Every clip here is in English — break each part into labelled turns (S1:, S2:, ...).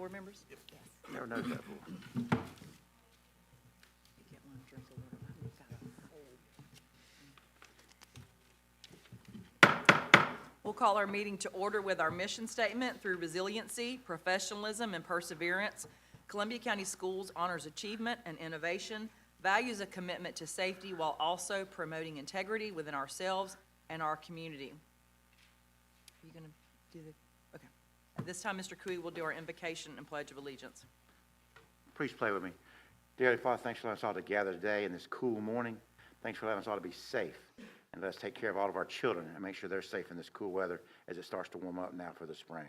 S1: board members? Yes.
S2: Never noticed that before.
S1: Get one drink of water. We've got a cold. We'll call our meeting to order with our mission statement. Through resiliency, professionalism, and perseverance, Columbia County Schools honors achievement and innovation, values a commitment to safety while also promoting integrity within ourselves and our community. Are you going to do the, okay. At this time, Mr. Cooey will do our invocation and pledge of allegiance.
S2: Please play with me. Dear Heavenly Father, thanks for allowing us all to gather today in this cool morning. Thanks for allowing us all to be safe. And let us take care of all of our children and make sure they're safe in this cool weather as it starts to warm up now for the spring.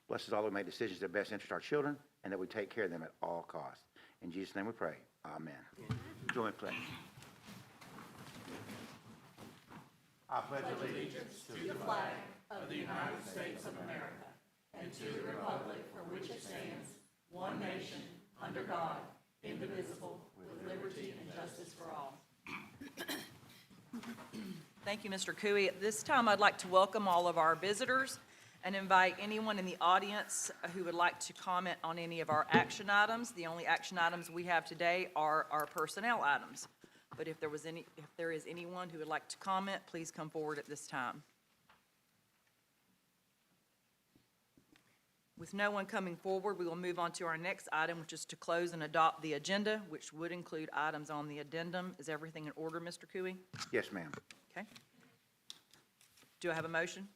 S2: Bless us all who make decisions that best interest our children and that we take care of them at all costs. In Jesus' name we pray. Amen. Join me, pledge. I pledge allegiance to the flag
S3: of the United States of America and to the republic for which it stands, one nation, under God, indivisible, with liberty and justice for all.
S1: Thank you, Mr. Cooey. At this time, I'd like to welcome all of our visitors and invite anyone in the audience who would like to comment on any of our action items. The only action items we have today are our personnel items. But if there is anyone who would like to comment, please come forward at this time. With no one coming forward, we will move on to our next item, which is to close and adopt the agenda, which would include items on the addendum. Is everything in order, Mr. Cooey?
S2: Yes, ma'am.
S1: Okay. Do I have a motion?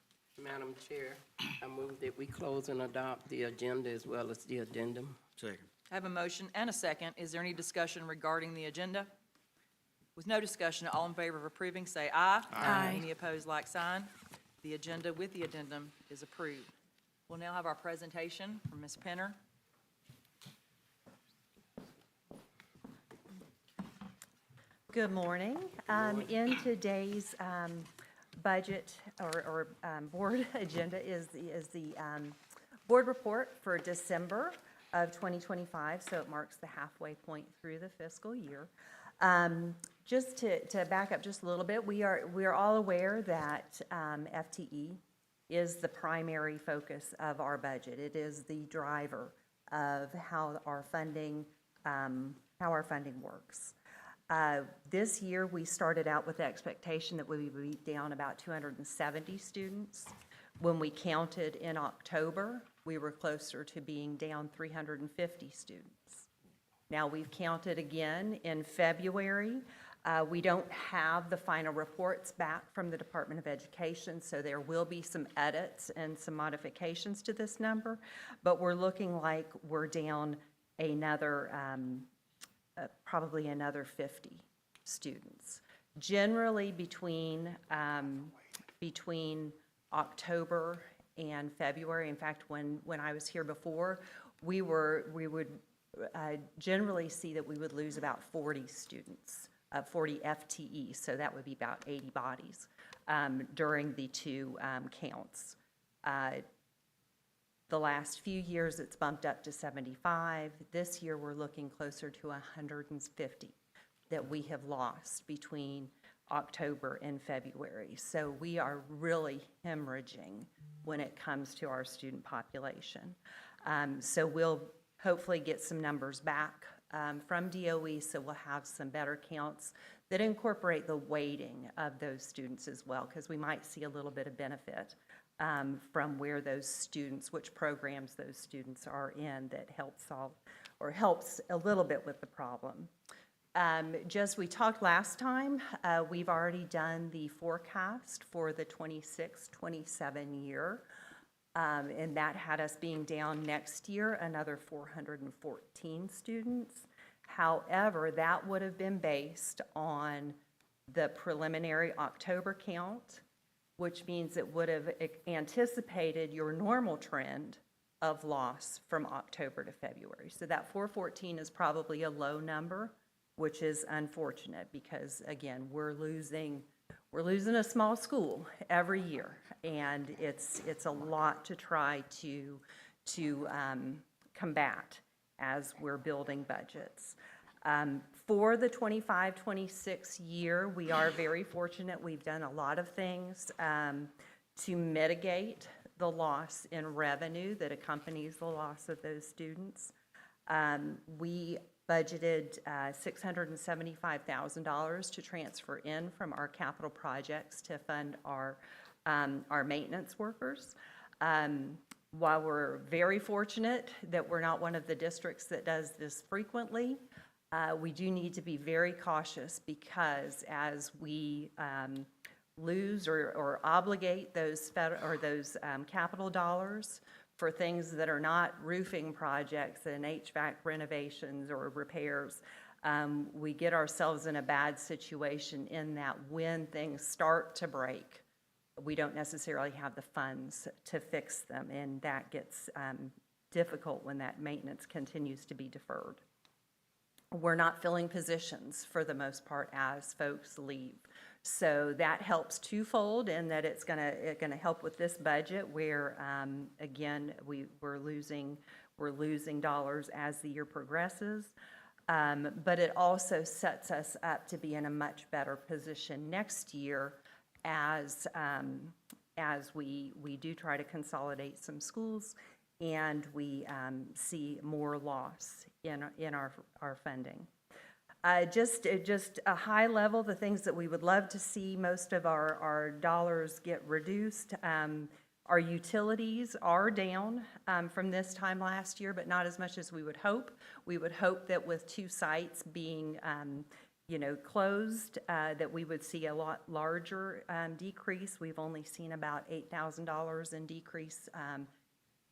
S4: Madam Chair, I move that we close and adopt the agenda as well as the addendum.
S5: Second.
S1: I have a motion and a second. Is there any discussion regarding the agenda? With no discussion, all in favor of approving, say aye.
S3: Aye.
S1: Any opposed, like sign. The agenda with the addendum is approved. We'll now have our presentation from Ms. Penner.
S6: Good morning. In today's budget or board agenda is the board report for December of 2025, so it marks the halfway point through the fiscal year. Just to back up just a little bit, we are all aware that FTE is the primary focus of our budget. It is the driver of how our funding works. This year, we started out with the expectation that we would be down about 270 students. When we counted in October, we were closer to being down 350 students. Now, we've counted again in February. We don't have the final reports back from the Department of Education, so there will be some edits and some modifications to this number, but we're looking like we're down another probably another 50 students. Generally between October and February, in fact, when I was here before, we would generally see that we would lose about 40 students, 40 FTE, so that would be about 80 bodies during the two counts. The last few years, it's bumped up to 75. This year, we're looking closer to 150 that we have lost between October and February. So we are really hemorrhaging when it comes to our student population. So we'll hopefully get some numbers back from DOE, so we'll have some better counts that incorporate the weighting of those students as well, because we might see a little bit of benefit from where those students, which programs those students are in that helps solve or helps a little bit with the problem. Just we talked last time, we've already done the forecast for the 26-27 year, and that had us being down next year another 414 students. However, that would have been based on the preliminary October count, which means it would have anticipated your normal trend of loss from October to February. So that 414 is probably a low number, which is unfortunate because, again, we're losing a small school every year, and it's a lot to try to combat as we're building budgets. For the 25-26 year, we are very fortunate. We've done a lot of things to mitigate the loss in revenue that accompanies the loss of those students. We budgeted $675,000 to transfer in from our capital projects to fund our maintenance workers. While we're very fortunate that we're not one of the districts that does this frequently, we do need to be very cautious, because as we lose or obligate those capital dollars for things that are not roofing projects and HVAC renovations or repairs, we get ourselves in a bad situation in that when things start to break, we don't necessarily have the funds to fix them, and that gets difficult when that maintenance continues to be deferred. We're not filling positions for the most part as folks leave. So that helps twofold in that it's gonna help with this budget where, again, we're losing dollars as the year progresses. But it also sets us up to be in a much better position next year as we do try to consolidate some schools and we see more loss in our funding. Just a high level, the things that we would love to see most of our dollars get reduced. Our utilities are down from this time last year, but not as much as we would hope. We would hope that with 2 sites being closed, that we would see a lot larger decrease. We've only seen about $8,000 in decrease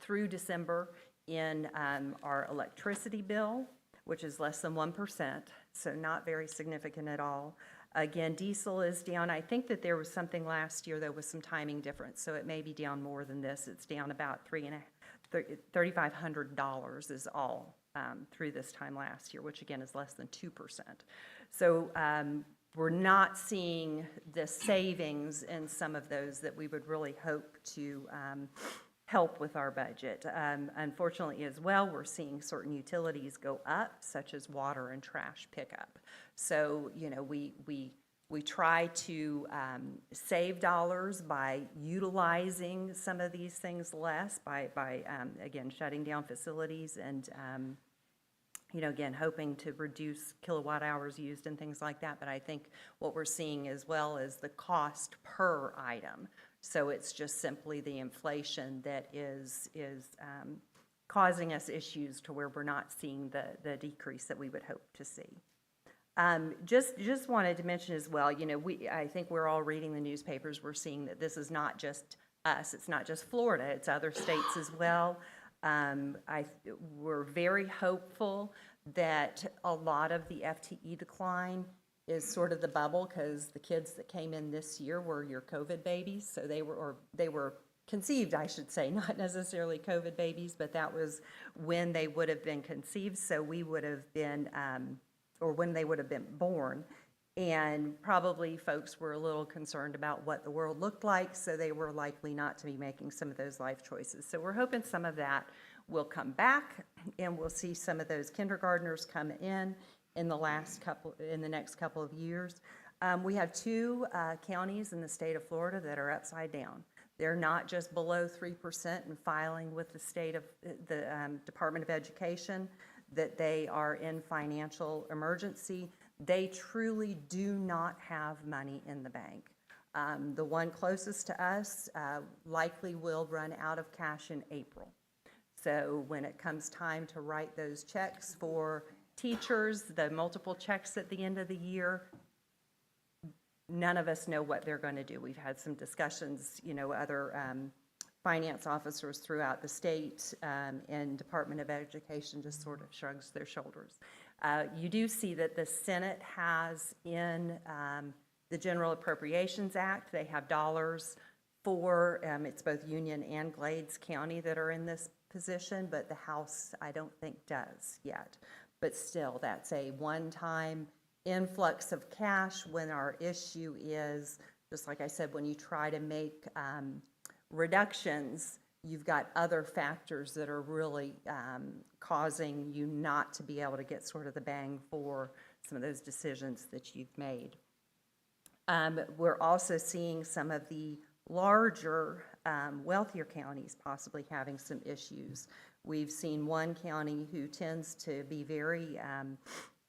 S6: through December in our electricity bill, which is less than 1%, so not very significant at all. Again, diesel is down. I think that there was something last year, there was some timing difference, so it may be down more than this. It's down about $3,500 is all through this time last year, which again is less than 2%. So we're not seeing the savings in some of those that we would really hope to help with our budget. Unfortunately as well, we're seeing certain utilities go up, such as water and trash pickup. So, we try to save dollars by utilizing some of these things less, by again, shutting down facilities and, again, hoping to reduce kilowatt hours used and things like that. But I think what we're seeing as well is the cost per item. So it's just simply the inflation that is causing us issues to where we're not seeing the decrease that we would hope to see. Just wanted to mention as well, I think we're all reading the newspapers. We're seeing that this is not just us. It's not just Florida. It's other states as well. We're very hopeful that a lot of the FTE decline is sort of the bubble, because the kids that came in this year were your COVID babies. So they were conceived, I should say, not necessarily COVID babies, but that was when they would have been conceived. So we would have been, or when they would have been born. And probably folks were a little concerned about what the world looked like, so they were likely not to be making some of those life choices. So we're hoping some of that will come back, and we'll see some of those kindergartners come in the next couple of years. We have 2 counties in the state of Florida that are upside down. They're not just below 3% and filing with the Department of Education that they are in financial emergency. They truly do not have money in the bank. The one closest to us likely will run out of cash in April. So when it comes time to write those checks for teachers, the multiple checks at the end of the year, none of us know what they're going to do. We've had some discussions, other finance officers throughout the state and Department of Education just sort of shrugs their shoulders. You do see that the Senate has in the General Appropriations Act, they have dollars for, it's both Union and Glades County that are in this position, but the House, I don't think, does yet. But still, that's a one-time influx of cash when our issue is, just like I said, when you try to make reductions, you've got other factors that are really causing you not to be able to get sort of the bang for some of those decisions that you've made. We're also seeing some of the larger, wealthier counties possibly having some issues. We've seen one county who tends to be very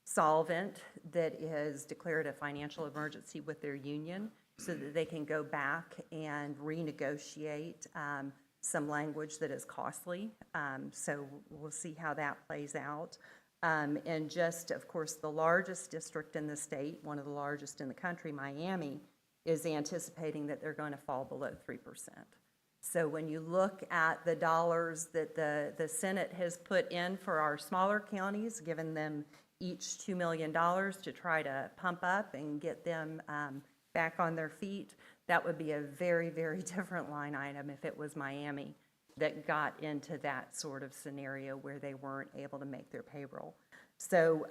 S6: solvent that has declared a financial emergency with their union so that they can go back and renegotiate some language that is costly. So we'll see how that plays out. And just, of course, the largest district in the state, one of the largest in the country, Miami, is anticipating that they're going to fall below 3%. So when you look at the dollars that the Senate has put in for our smaller counties, given them each $2 million to try to pump up and get them back on their feet, that would be a very, very different line item if it was Miami that got into that sort of scenario where they weren't able to make their payroll. So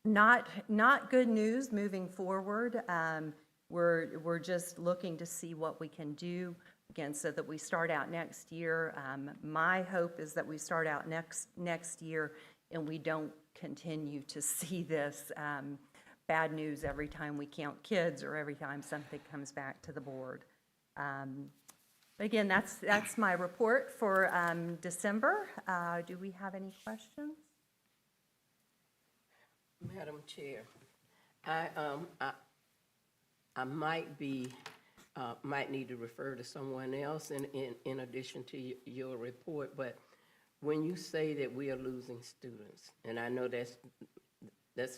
S6: not good news moving forward. We're just looking to see what we can do, again, so that we start out next year. My hope is that we start out next year and we don't continue to see this bad news every time we count kids or every time something comes back to the board. But again, that's my report for December. Do we have any questions?
S4: Madam Chair, I might need to refer to someone else in addition to your report, but when you say that we are losing students, and I know that's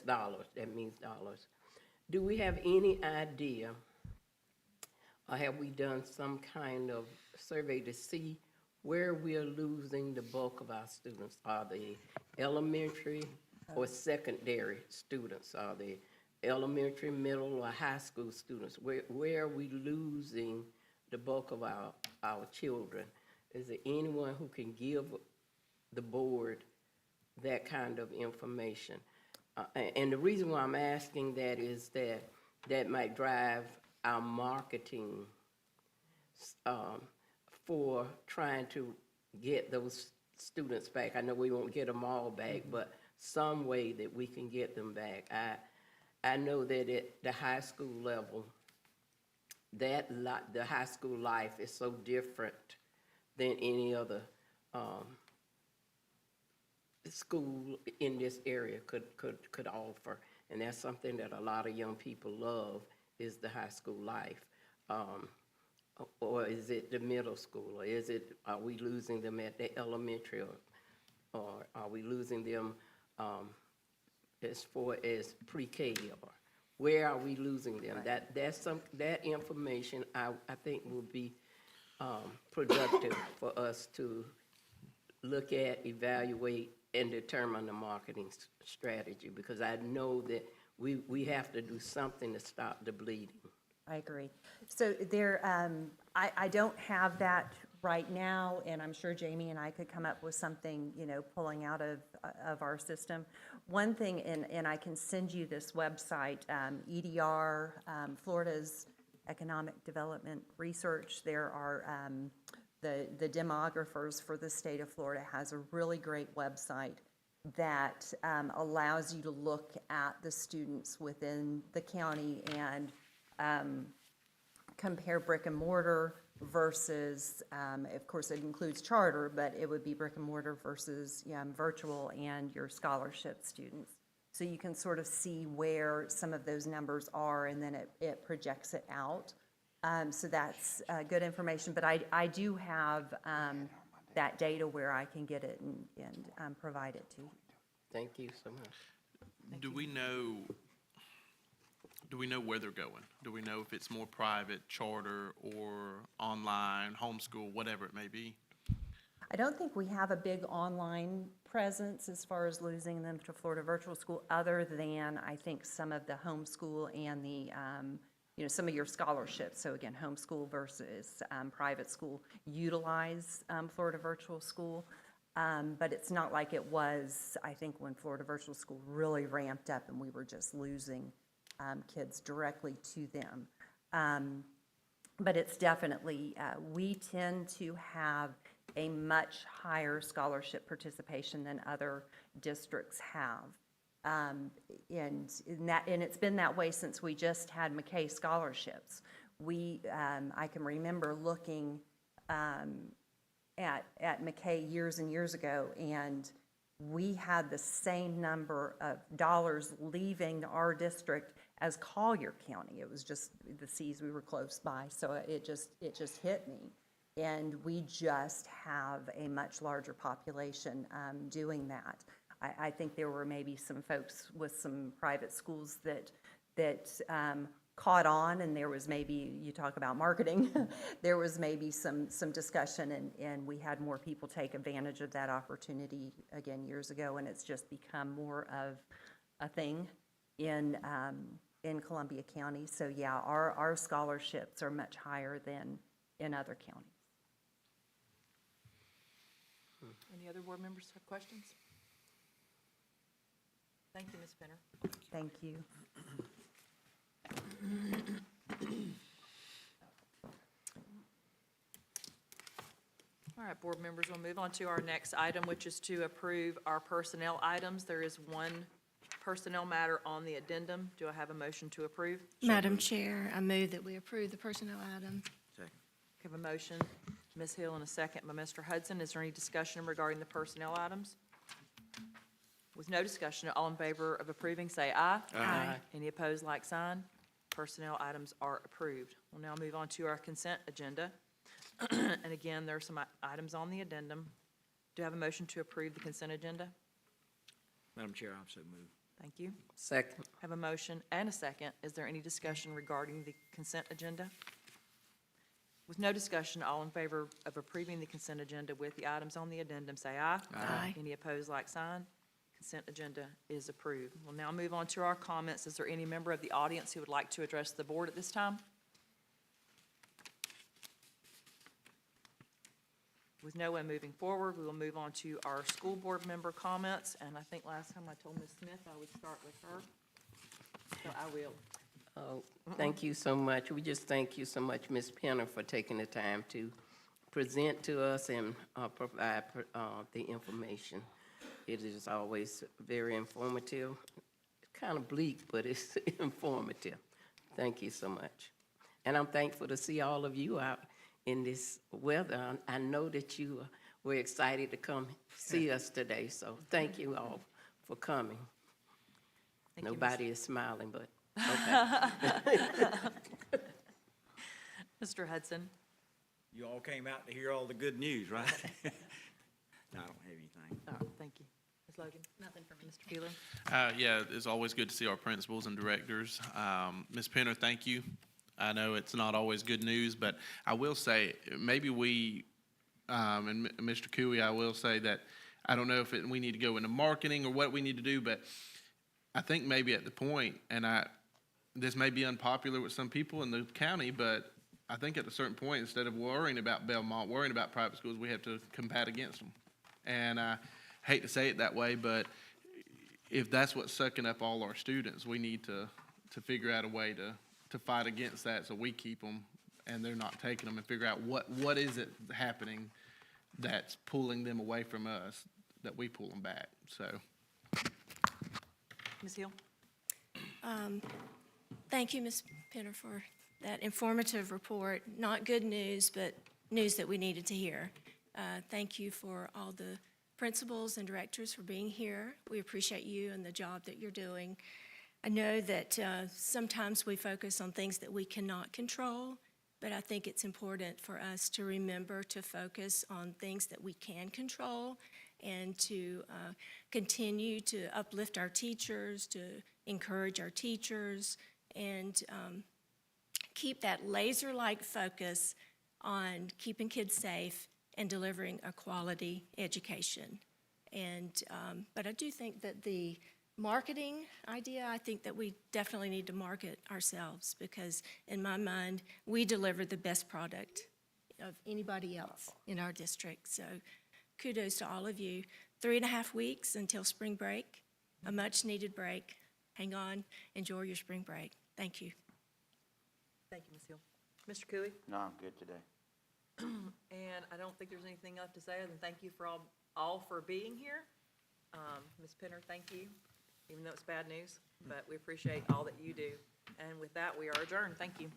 S4: dollars, that means dollars, do we have any idea, or have we done some kind of survey to see where we are losing the bulk of our students? Are they elementary or secondary students? Are they elementary, middle, or high school students? Where are we losing the bulk of our children? Is there anyone who can give the board that kind of information? And the reason why I'm asking that is that might drive our marketing for trying to get those students back. I know we won't get them all back, but some way that we can get them back. I know that at the high school level, the high school life is so different than any other school in this area could offer, and that's something that a lot of young people love, is the high school life. Or is it the middle school, or are we losing them at the elementary, or are we losing them as far as pre-K, or where are we losing them? That information I think will be productive for us to look at, evaluate, and determine the marketing strategy, because I know that we have to do something to stop the bleeding.
S6: I agree. So there, I don't have that right now, and I'm sure Jamie and I could come up with something, pulling out of our system. One thing, and I can send you this website, EDR, Florida's Economic Development Research. There are the demographers for the state of Florida has a really great website that allows you to look at the students within the county and compare brick and mortar versus, of course, it includes charter, but it would be brick and mortar versus virtual and your scholarship students. So you can sort of see where some of those numbers are, and then it projects it out. So that's good information. But I do have that data where I can get it and provide it to you.
S4: Thank you so much.
S5: Do we know where they're going? Do we know if it's more private, charter, or online, homeschool, whatever it may be?
S6: I don't think we have a big online presence as far as losing them to Florida Virtual School, other than I think some of the homeschool and the, some of your scholarships. So again, homeschool versus private school utilize Florida Virtual School. But it's not like it was, I think, when Florida Virtual School really ramped up and we were just losing kids directly to them. But it's definitely, we tend to have a much higher scholarship participation than other districts have. And it's been that way since we just had McKay scholarships. I can remember looking at McKay years and years ago, and we had the same number of dollars leaving our district as Collier County. It was just the C's, we were close by, so it just hit me. And we just have a much larger population doing that. I think there were maybe some folks with some private schools that caught on, and there was maybe, you talk about marketing, there was maybe some discussion, and we had more people take advantage of that opportunity again years ago, and it's just become more of a thing in Columbia County. So yeah, our scholarships are much higher than in other counties.
S1: Any other board members have questions? Thank you, Ms. Penner.
S6: Thank you.
S1: All right, board members, we'll move on to our next item, which is to approve our personnel items. There is one personnel matter on the addendum. Do I have a motion to approve?
S7: Madam Chair, I move that we approve the personnel item.
S1: Have a motion, Ms. Hill, and a second by Mr. Hudson. Is there any discussion regarding the personnel items? With no discussion, all in favor of approving, say aye.
S7: Aye.
S1: Any opposed, like sign. Personnel items are approved. We'll now move on to our consent agenda. And again, there are some items on the addendum. Do I have a motion to approve the consent agenda?
S8: Madam Chair, I so move.
S1: Thank you.
S4: Second.
S1: Have a motion and a second. Is there any discussion regarding the consent agenda? With no discussion, all in favor of approving the consent agenda with the items on the addendum, say aye.
S7: Aye.
S1: Any opposed, like sign. Consent agenda is approved. We'll now move on to our comments. Is there any member of the audience who would like to address the board at this time? With no one moving forward, we will move on to our school board member comments. And I think last time I told Ms. Smith I would start with her. So I will.
S4: Oh, thank you so much. We just thank you so much, Ms. Penner, for taking the time to present to us and provide the information. It is always very informative. Kind of bleak, but it's informative. Thank you so much. And I'm thankful to see all of you out in this weather. I know that you were excited to come see us today, so thank you all for coming.
S1: Thank you, Ms.
S4: Nobody is smiling, but okay.
S1: Mr. Hudson.
S8: You all came out to hear all the good news, right? No, I don't have anything.
S1: Oh, thank you. Ms. Logan? Nothing for me. Mr. Keeler?
S5: Yeah, it's always good to see our principals and directors. Ms. Penner, thank you. I know it's not always good news, but I will say, maybe we, and Mr. Cooey, I will say that, I don't know if we need to go into marketing or what we need to do, but I think maybe at the point, and this may be unpopular with some people in the county, but I think at a certain point, instead of worrying about Belmont, worrying about private schools, we have to combat against them. And I hate to say it that way, but if that's what's sucking up all our students, we need to figure out a way to fight against that so we keep them and they're not taking them, and figure out what is it happening that's pulling them away from us, that we pull them back. So.
S1: Ms. Hill?
S7: Thank you, Ms. Penner, for that informative report. Not good news, but news that we needed to hear. Thank you for all the principals and directors for being here. We appreciate you and the job that you're doing. I know that sometimes we focus on things that we cannot control, but I think it's important for us to remember to focus on things that we can control and to continue to uplift our teachers, to encourage our teachers, and keep that laser-like focus on keeping kids safe and delivering a quality education. And but I do think that the marketing idea, I think that we definitely need to market ourselves, because in my mind, we deliver the best product of anybody else in our district. So kudos to all of you. 3.5 weeks until spring break, a much-needed break. Hang on, enjoy your spring break. Thank you.
S1: Thank you, Ms. Hill. Mr. Cooey?
S2: No, I'm good today.
S1: And I don't think there's anything left to say other than thank you for all for being here. Ms. Penner, thank you, even though it's bad news, but we appreciate all that you do. And with that, we are adjourned. Thank you.